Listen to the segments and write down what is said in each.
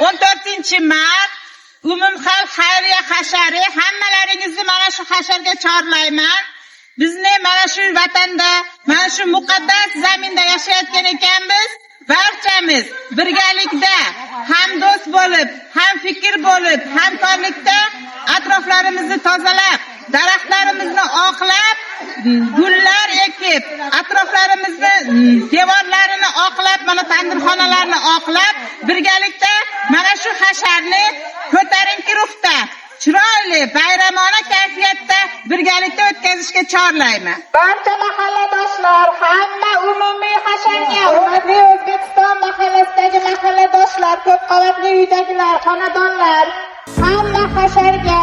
14-mart umumxalq xayriya hashari hammalaringizni mana shu hasharga chorlayman. Bizni mana shu vatanda, mana shu muqaddas zaminda yashayotgan ekanmiz. Barchamiz birgalikda ham do'st bo'lib, ham fikr bo'lib, hamkorlikda atroflarimizni tozalab, daraxtlarimizni oqlab, gullar ekib, atroflarimizni devorlarini oqlab, mana tandirxonalarni oqlab, birgalikda mana shu hasharni ko'tarinki ruhda, chiroyli, bayramona kayfiyatda birgalikda o'tkazishga chorlayman. Barcha mahalladoshlar, hamma umumiy hasharga, umumiy O'zbekiston mahallasidagi mahalladoshlar, ko'p qavatli uydagilar, xonadonlar, hamma hasharga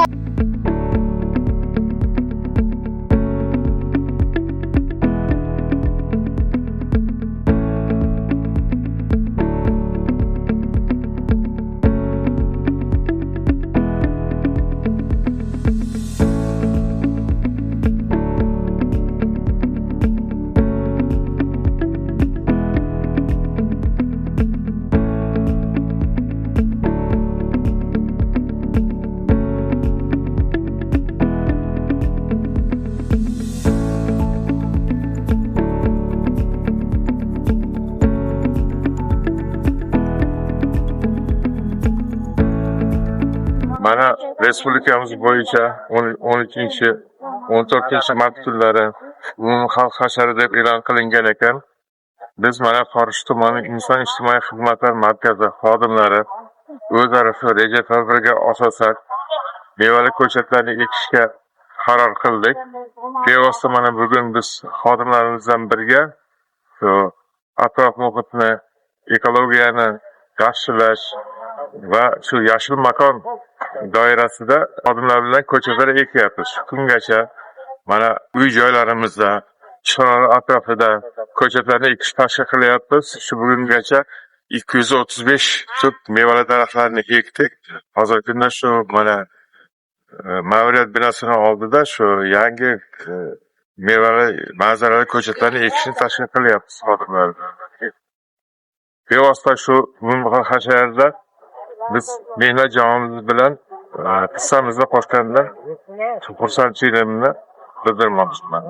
Mana respublikamiz bo'yicha 13-14 mart kunlari umumxalq hashari deb e'lon qilingan ekan. Biz mana Forish tumani inson ijtimoiy xizmatlar markazi xodimlari o'zaro shu reja tadbirga asosan mevali ko'chatlarni ekishga qaror qildik. Bevosita mana bugun biz xodimlarimizdan birga shu atrof muhitni, ekologiyani yaxshilash va shu yashil makon doirasida xodimlar bilan ko'chatlar ekyapmiz. Shu kungacha mana uy joylarimizda, ishxonalar atrofida ko'chatlarni ekish tashkil qilyapmiz. Shu bugungacha 235 tut mevali daraxtlarni ekdik. Hozirgi kunda shu mana ma'muriyat binosini oldida shu yangi mevali manzarali ko'chatlarni ekishni tashkil qilyapmiz xodimlar. Bevosita shu hasharda biz mehnat jamoamiz bilan hissamizni qo'shgandan xursandchiligimni bildirmoqchiman.